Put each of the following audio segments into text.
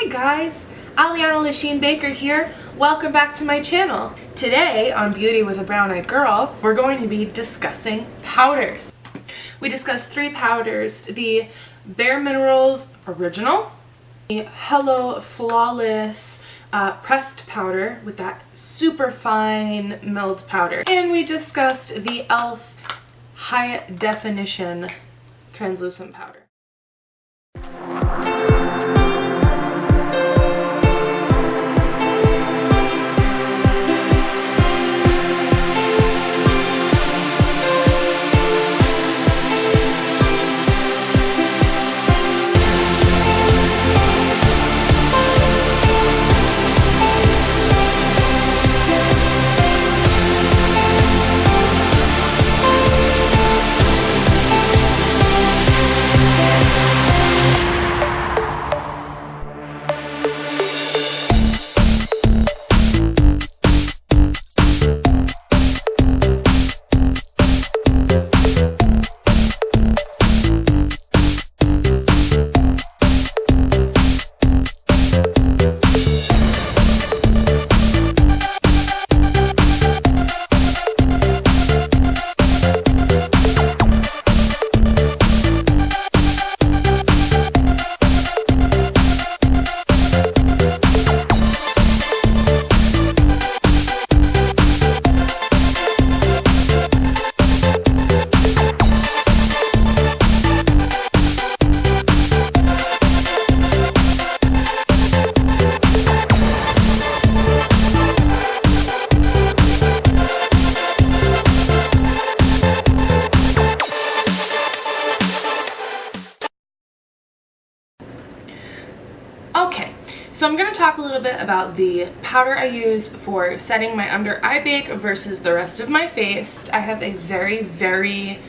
Hi guys, Aliana Lachine Baker here. Welcome back to my channel. Today on Beauty with a Brown-Eyed Girl, we're going to be discussing powders. We discussed 3 powders: the Bare Minerals Original, the Hello Flawless pressed powder with that super fine milled powder, and we discussed the e.l.f. High Definition translucent powder. Okay, so I'm going to talk a little bit about the powder I use for setting my under eye bake versus the rest of my face. I have a very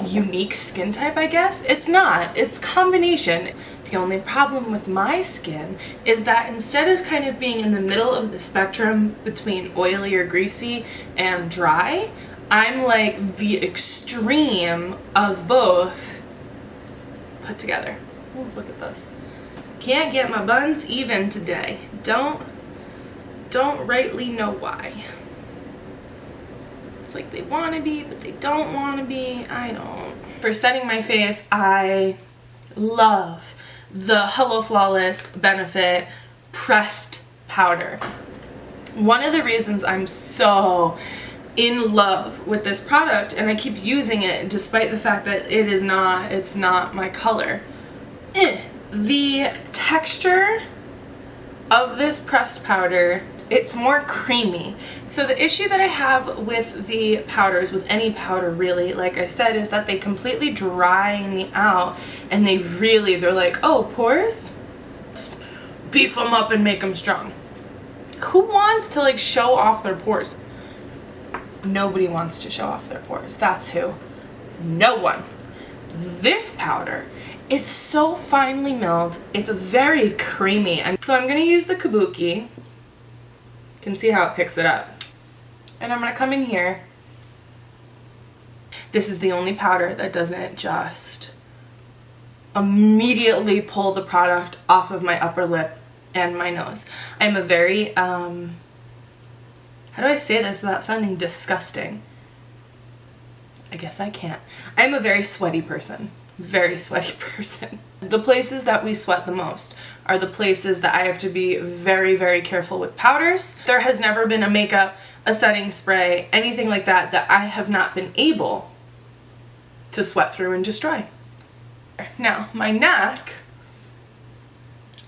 unique skin type, I guess. It's not. It's combination. The only problem with my skin is that instead of kind of being in the middle of the spectrum between oily or greasy and dry, I'm like the extreme of both put together. Ooh, look at this. Can't get my buns even today. Don't rightly know why. It's like they want to be, but they don't want to be. I don't. For setting my face, I love the Hello Flawless Benefit Pressed Powder. One of the reasons I'm so in love with this product, and I keep using it despite the fact that it's not my color. The texture of this pressed powder, it's more creamy. So the issue that I have with the powders, with any powder really, like I said, is that they completely dry me out, and they're like, oh, pores? Beef them up and make them strong. Who wants to like show off their pores? Nobody wants to show off their pores. That's who. No one. This powder, it's so finely milled. It's very creamy. And so I'm going to use the Kabuki. You can see how it picks it up. And I'm going to come in here. This is the only powder that doesn't just immediately pull the product off of my upper lip and my nose. I'm a very, how do I say this without sounding disgusting? I guess I can't. I'm a very sweaty person. Very sweaty person. The places that we sweat the most are the places that I have to be very careful with powders. There has never been a makeup, a setting spray, anything like that that I have not been able to sweat through and destroy. Now, my neck,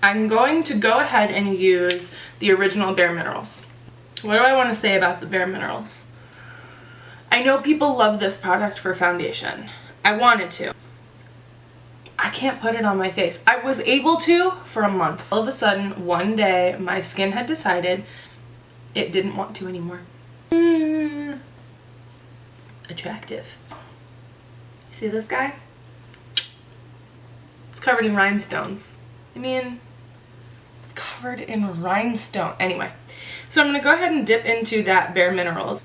I'm going to go ahead and use the original Bare Minerals. What do I want to say about the Bare Minerals? I know people love this product for foundation. I wanted to. I can't put it on my face. I was able to for a month. All of a sudden, one day, my skin had decided it didn't want to anymore. Attractive. See this guy? It's covered in rhinestones. I mean, it's covered in rhinestone. Anyway, so I'm going to go ahead and dip into that Bare Minerals.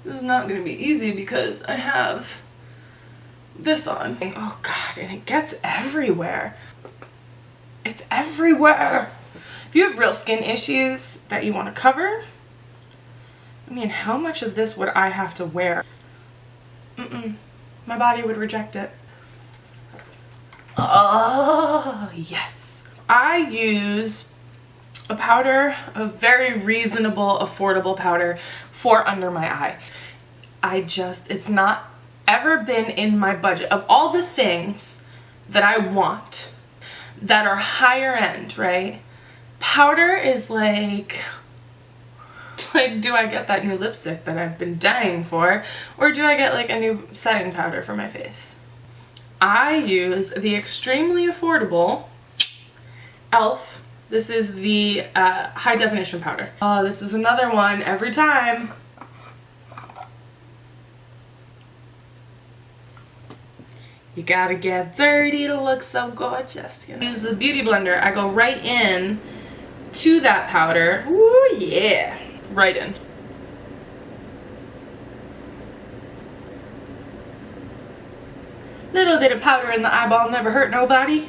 This is not going to be easy because I have this on. Oh god, and it gets everywhere. It's everywhere. If you have real skin issues that you want to cover, I mean, how much of this would I have to wear? My body would reject it. Oh, yes. I use a powder, a very reasonable, affordable powder for under my eye. It's not ever been in my budget. Of all the things that I want that are higher end, right? Powder is like, it's like, do I get that new lipstick that I've been dying for, or do I get like a new setting powder for my face? I use the extremely affordable e.l.f. This is the high definition powder. Oh, this is another one every time. You gotta get dirty to look so gorgeous. You know? Use the beauty blender. I go right in to that powder. Ooh, yeah. Right in. Little bit of powder in the eyeball never hurt nobody.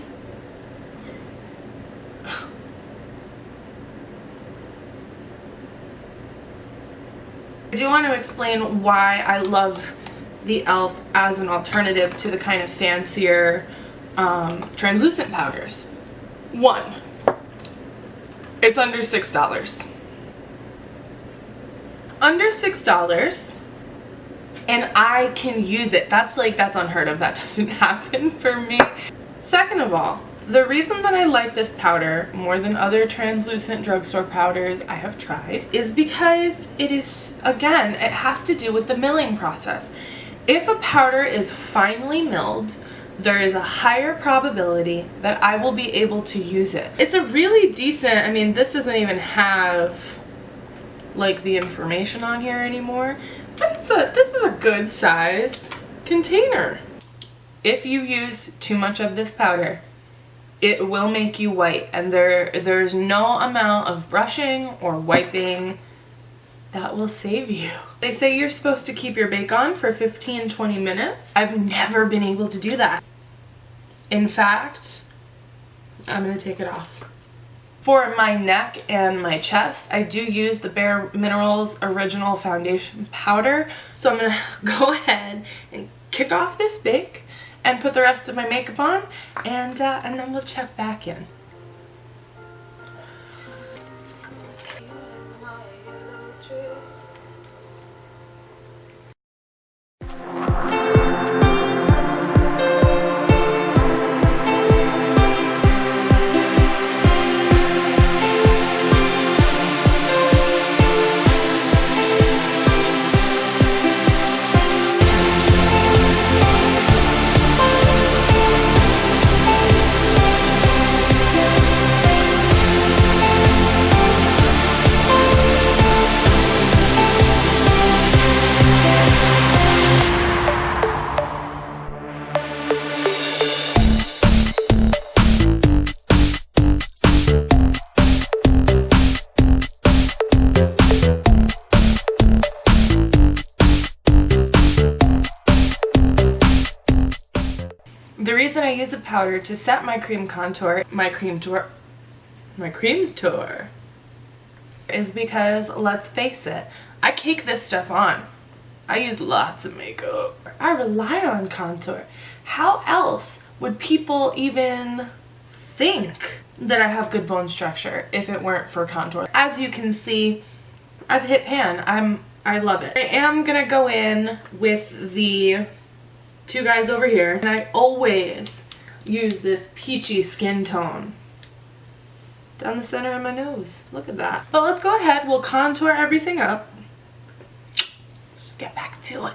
I do want to explain why I love the e.l.f. as an alternative to the kind of fancier translucent powders. One, it's under $6. Under $6, and I can use it. That's unheard of. That doesn't happen for me. Second of all, the reason that I like this powder more than other translucent drugstore powders I have tried is because it is, again, it has to do with the milling process. If a powder is finely milled, there is a higher probability that I will be able to use it. It's a really decent, I mean, this doesn't even have like the information on here anymore, but this is a good size container. If you use too much of this powder, it will make you white, and there's no amount of brushing or wiping that will save you. They say you're supposed to keep your bake on for 15-20 minutes. I've never been able to do that. In fact, I'm gonna take it off. For my neck and my chest, I do use the Bare Minerals Original Foundation Powder. So I'm gonna go ahead and kick off this bake and put the rest of my makeup on, and then we'll check back in. The reason I use the powder to set my cream contour, is because, let's face it, I cake this stuff on. I use lots of makeup. I rely on contour. How else would people even think that I have good bone structure if it weren't for contour? As you can see, I've hit pan. I love it. I am gonna go in with the two guys over here, and I always use this peachy skin tone down the center of my nose. Look at that. But let's go ahead, we'll contour everything up. Let's just get back to it.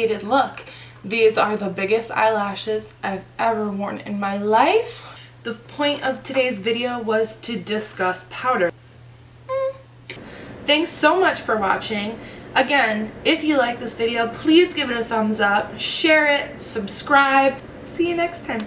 updated look. These are the biggest eyelashes I've ever worn in my life. The point of today's video was to discuss powder. Thanks so much for watching. Again, if you like this video, please give it a thumbs up, share it, subscribe. See you next time.